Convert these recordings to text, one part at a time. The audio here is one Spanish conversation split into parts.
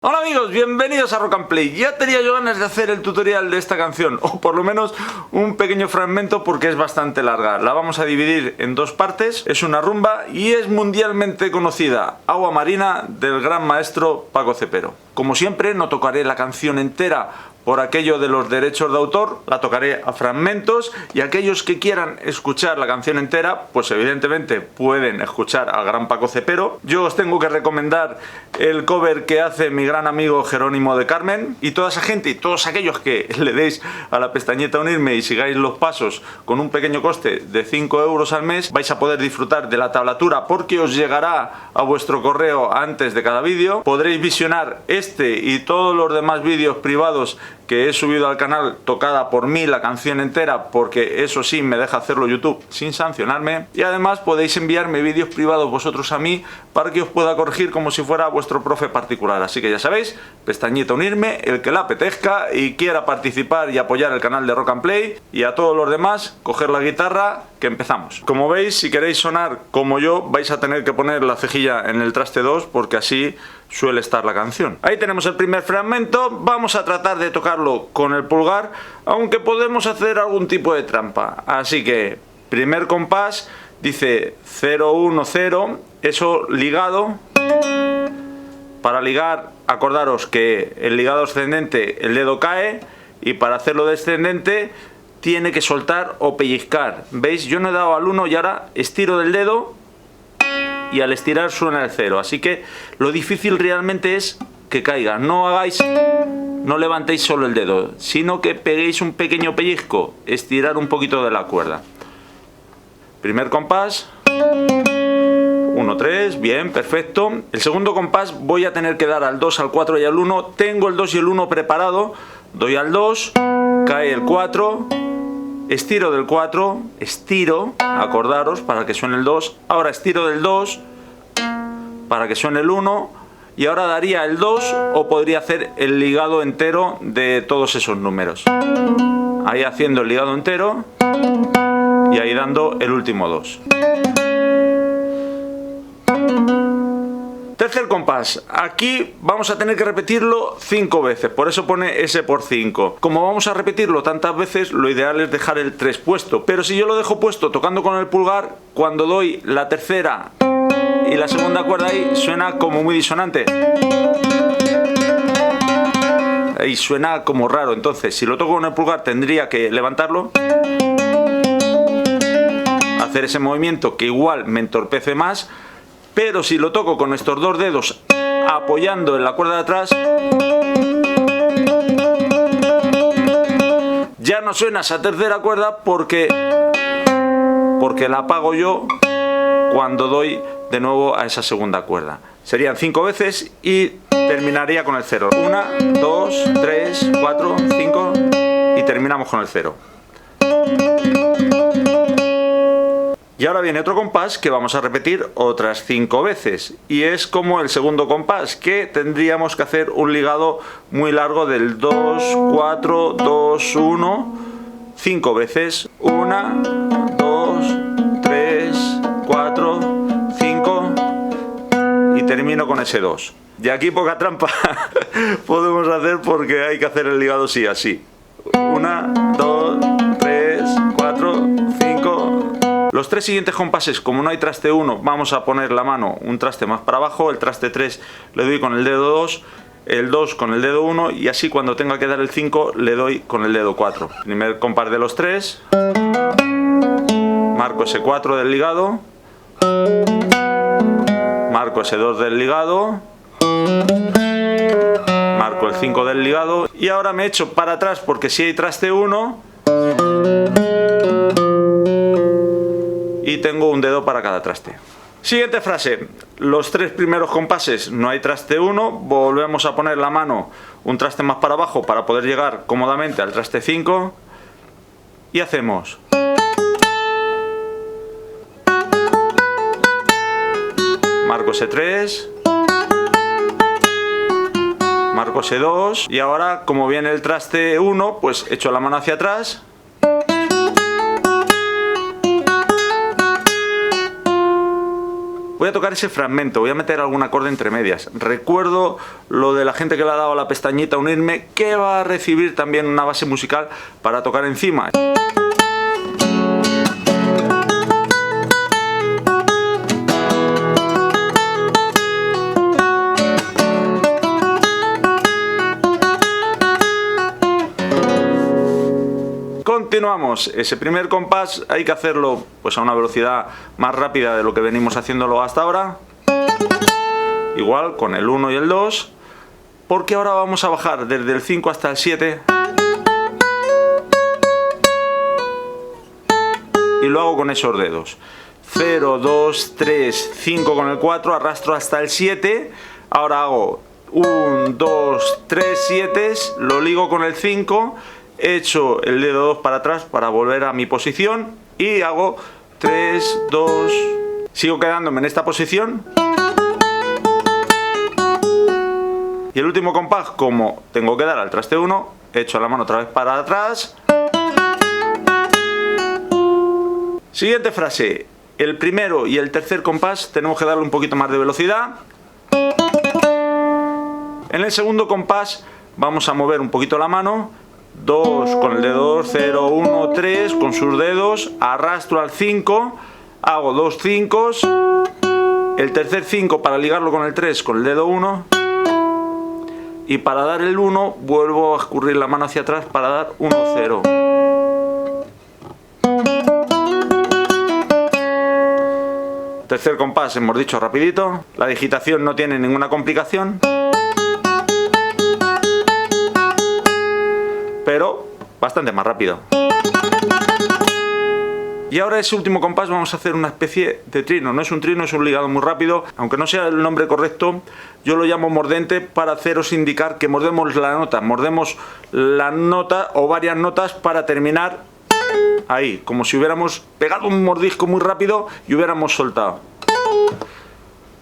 Hola amigos, bienvenidos a Rock and Play. Ya tenía yo ganas de hacer el tutorial de esta canción, o por lo menos un pequeño fragmento porque es bastante larga. La vamos a dividir en dos partes, es una rumba y es mundialmente conocida, Agua Marina, del gran maestro Paco Cepero. Como siempre, no tocaré la canción entera por aquello de los derechos de autor, la tocaré a fragmentos, y aquellos que quieran escuchar la canción entera, pues evidentemente pueden escuchar al gran Paco Cepero. Yo os tengo que recomendar el cover que hace mi gran amigo Jerónimo de Carmen, y toda esa gente y todos aquellos que le deis a la pestañita unirme y sigáis los pasos con un pequeño coste de 5 euros al mes, vais a poder disfrutar de la tablatura porque os llegará a vuestro correo antes de cada vídeo. Podréis visionar este y todos los demás vídeos privados que he subido al canal tocada por mí la canción entera, porque eso sí me deja hacerlo YouTube sin sancionarme, y además podéis enviarme vídeos privados vosotros a mí para que os pueda corregir como si fuera vuestro profe particular. Así que ya sabéis, pestañita unirme, el que la apetezca y quiera participar y apoyar el canal de Rock and Play, y a todos los demás, coger la guitarra que empezamos. Como veis, si queréis sonar como yo, vais a tener que poner la cejilla en el traste 2 porque así suele estar la canción. Ahí tenemos el primer fragmento. Vamos a tratar de tocarlo con el pulgar, aunque podemos hacer algún tipo de trampa. Así que, primer compás, dice 0, 1, 0, eso ligado. Para ligar, acordaros que el ligado ascendente, el dedo cae, y para hacerlo descendente, tiene que soltar o pellizcar. ¿Veis? Yo no he dado al 1 y ahora estiro del dedo, y al estirar suena el 0, así que lo difícil realmente es que caiga. No levantéis solo el dedo, sino que peguéis un pequeño pellizco, estirar un poquito de la cuerda. Primer compás, 1, 3, bien, perfecto. El segundo compás voy a tener que dar al 2, al 4 y al 1. Tengo el 2 y el 1 preparado, doy al 2, cae el 4, estiro del 4, estiro, acordaros, para que suene el 2, ahora estiro del 2 para que suene el 1, y ahora daría el 2 o podría hacer el ligado entero de todos esos números. Ahí haciendo el ligado entero y ahí dando el último 2. Tercer compás, aquí vamos a tener que repetirlo 5 veces, por eso pone S por 5. Como vamos a repetirlo tantas veces, lo ideal es dejar el 3 puesto, pero si yo lo dejo puesto tocando con el pulgar, cuando doy la tercera y la segunda cuerda ahí, suena como muy disonante. Ahí suena como raro, entonces si lo toco con el pulgar tendría que levantarlo, hacer ese movimiento que igual me entorpece más. Pero si lo toco con estos dos dedos apoyando en la cuerda de atrás, ya no suena esa tercera cuerda porque la apago yo cuando doy de nuevo a esa segunda cuerda. Serían 5 veces y terminaría con el 0. 1, 2, 3, 4, 5 y terminamos con el 0. Y ahora viene otro compás que vamos a repetir otras 5 veces. Y es como el segundo compás, que tendríamos que hacer un ligado muy largo del 2, 4, 2, 1, 5 veces. 1, 2, 3, 4, 5 y termino con ese 2. Y aquí poca trampa podemos hacer porque hay que hacer el ligado sí así. 1, 2, 3, 4, 5... Los 3 siguientes compases, como no hay traste 1, vamos a poner la mano un traste más para abajo, el traste 3 le doy con el dedo 2, el 2 con el dedo 1 y así cuando tenga que dar el 5 le doy con el dedo 4. Primer compás de los 3, marco ese 4 del ligado, marco ese 2 del ligado, marco el 5 del ligado y ahora me echo para atrás porque si hay traste 1... y tengo un dedo para cada traste. Siguiente frase, los 3 primeros compases no hay traste 1, volvemos a poner la mano un traste más para abajo para poder llegar cómodamente al traste 5 y hacemos marco ese 3, marco ese 2 y ahora como viene el traste 1 pues echo la mano hacia atrás voy a tocar ese fragmento, voy a meter algún acorde entre medias. Recuerdo lo de la gente que le ha dado a la pestañita unirme, que va a recibir también una base musical para tocar encima. Continuamos, ese primer compás hay que hacerlo pues a una velocidad más rápida de lo que venimos haciéndolo hasta ahora. Igual con el 1 y el 2, porque ahora vamos a bajar desde el 5 hasta el 7. Y lo hago con esos dedos. 0, 2, 3, 5 con el 4, arrastro hasta el 7. Ahora hago 1, 2, 3, 7, lo ligo con el 5. Echo el dedo 2 para atrás para volver a mi posición y hago 3, 2, sigo quedándome en esta posición. Y el último compás, como tengo que dar al traste 1, echo la mano otra vez para atrás. Siguiente frase, el primero y el tercer compás tenemos que darle un poquito más de velocidad. En el segundo compás vamos a mover un poquito la mano. 2 con el dedo 2, 0, 1, 3 con sus dedos, arrastro al 5, hago 2 5, el tercer 5 para ligarlo con el 3 con el dedo 1 y para dar el 1 vuelvo a escurrir la mano hacia atrás para dar 1, 0. Tercer compás, hemos dicho rapidito, la digitación no tiene ninguna complicación. Pero bastante más rápido. Y ahora ese último compás vamos a hacer una especie de trino. No es un trino, es un ligado muy rápido. Aunque no sea el nombre correcto, yo lo llamo mordente para haceros indicar que mordemos la nota. Mordemos la nota o varias notas para terminar ahí. Como si hubiéramos pegado un mordisco muy rápido y hubiéramos soltado.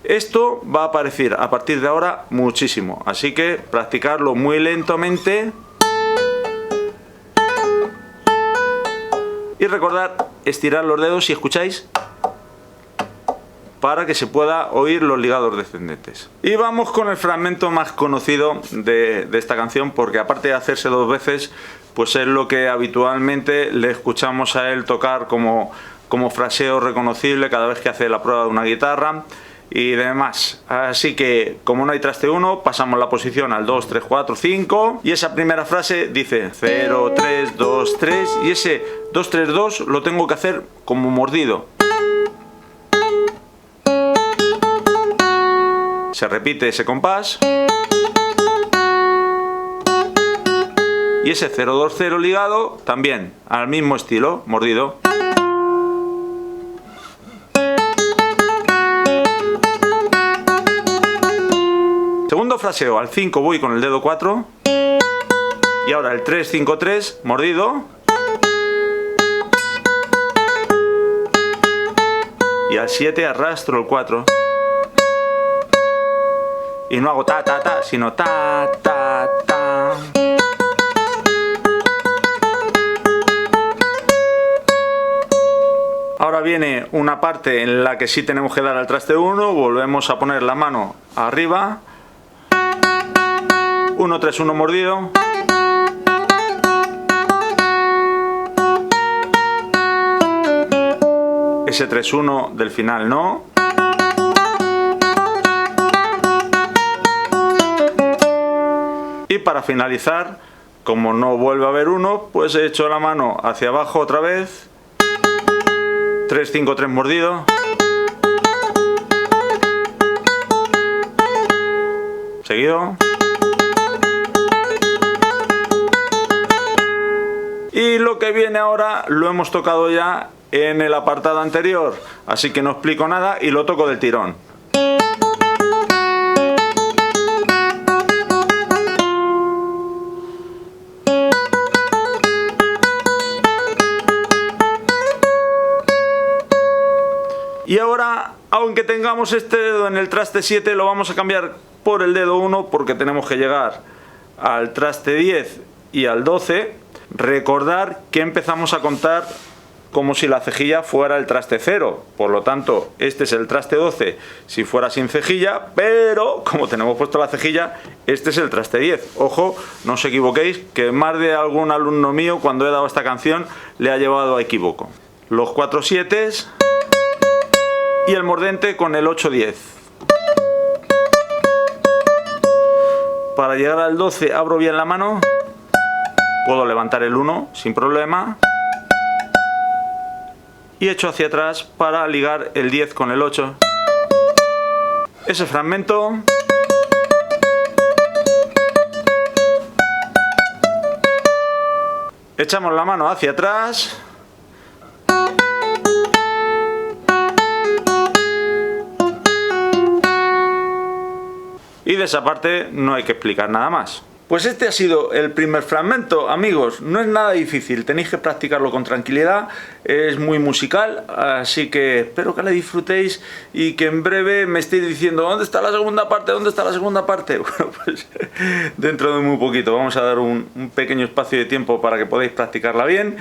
Esto va a aparecer a partir de ahora muchísimo. Así que practicarlo muy lentamente. Y recordad estirar los dedos si escucháis para que se pueda oír los ligados descendentes. Y vamos con el fragmento más conocido de esta canción, porque aparte de hacerse 2 veces, pues es lo que habitualmente le escuchamos a él tocar como fraseo reconocible cada vez que hace la prueba de una guitarra y demás. Así que como no hay traste 1, pasamos la posición al 2, 3, 4, 5 y esa primera frase dice 0, 3, 2, 3 y ese 2, 3, 2 lo tengo que hacer como mordido. Se repite ese compás y ese 0, 2, 0 ligado también al mismo estilo, mordido. Segundo fraseo, al 5 voy con el dedo 4 y ahora el 3, 5, 3, mordido y al 7 arrastro el 4 y no hago ta, ta, ta, sino ta, ta, ta. Ahora viene una parte en la que sí tenemos que dar al traste 1, volvemos a poner la mano arriba. 1, 3, 1 mordido. Ese 3, 1 del final no. Y para finalizar, como no vuelve a haber 1, pues he hecho la mano hacia abajo otra vez. 3, 5, 3 mordido. Seguido. Y lo que viene ahora lo hemos tocado ya en el apartado anterior, así que no explico nada y lo toco del tirón. Y ahora, aunque tengamos este dedo en el traste 7, lo vamos a cambiar por el dedo 1 porque tenemos que llegar al traste 10 y al 12. Recordar que empezamos a contar como si la cejilla fuera el traste 0. Por lo tanto, este es el traste 12 si fuera sin cejilla, pero como tenemos puesto la cejilla, este es el traste 10. Ojo, no os equivoquéis, que más de algún alumno mío cuando he dado esta canción le ha llevado a equivoco. Los 4 sietes y el mordente con el 8-10. Para llegar al 12 abro bien la mano, puedo levantar el 1 sin problema y echo hacia atrás para ligar el 10 con el 8. Ese fragmento echamos la mano hacia atrás y de esa parte no hay que explicar nada más. Pues este ha sido el primer fragmento, amigos. No es nada difícil, tenéis que practicarlo con tranquilidad, es muy musical, así que espero que la disfrutéis y que en breve me estéis diciendo ¿dónde está la segunda parte? ¿Dónde está la segunda parte? Bueno, pues dentro de muy poquito vamos a dar un pequeño espacio de tiempo para que podáis practicarla bien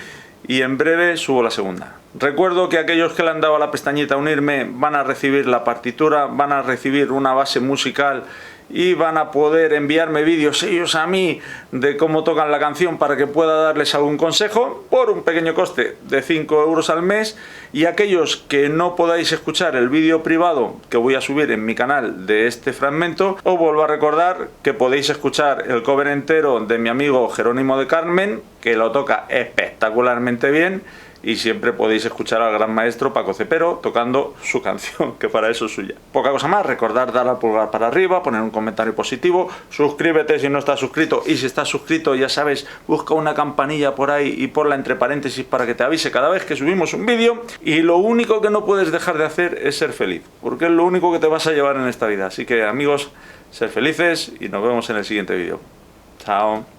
y en breve subo la segunda. Recuerdo que aquellos que le han dado a la pestañita unirme van a recibir la partitura, van a recibir una base musical y van a poder enviarme vídeos ellos a mí de cómo tocan la canción para que pueda darles algún consejo por un pequeño coste de 5 euros al mes. Y aquellos que no podáis escuchar el vídeo privado que voy a subir en mi canal de este fragmento, os vuelvo a recordar que podéis escuchar el cover entero de mi amigo Jerónimo de Carmen, que lo toca espectacularmente bien. Y siempre podéis escuchar al gran maestro Paco Cepero tocando su canción, que para eso es suya. Poca cosa más, recordar dar al pulgar para arriba, poner un comentario positivo, suscríbete si no estás suscrito y si estás suscrito ya sabes, busca una campanilla por ahí y ponla entre paréntesis para que te avise cada vez que subimos un vídeo. Y lo único que no puedes dejar de hacer es ser feliz, porque es lo único que te vas a llevar en esta vida. Así que amigos, ser felices y nos vemos en el siguiente vídeo. Chao.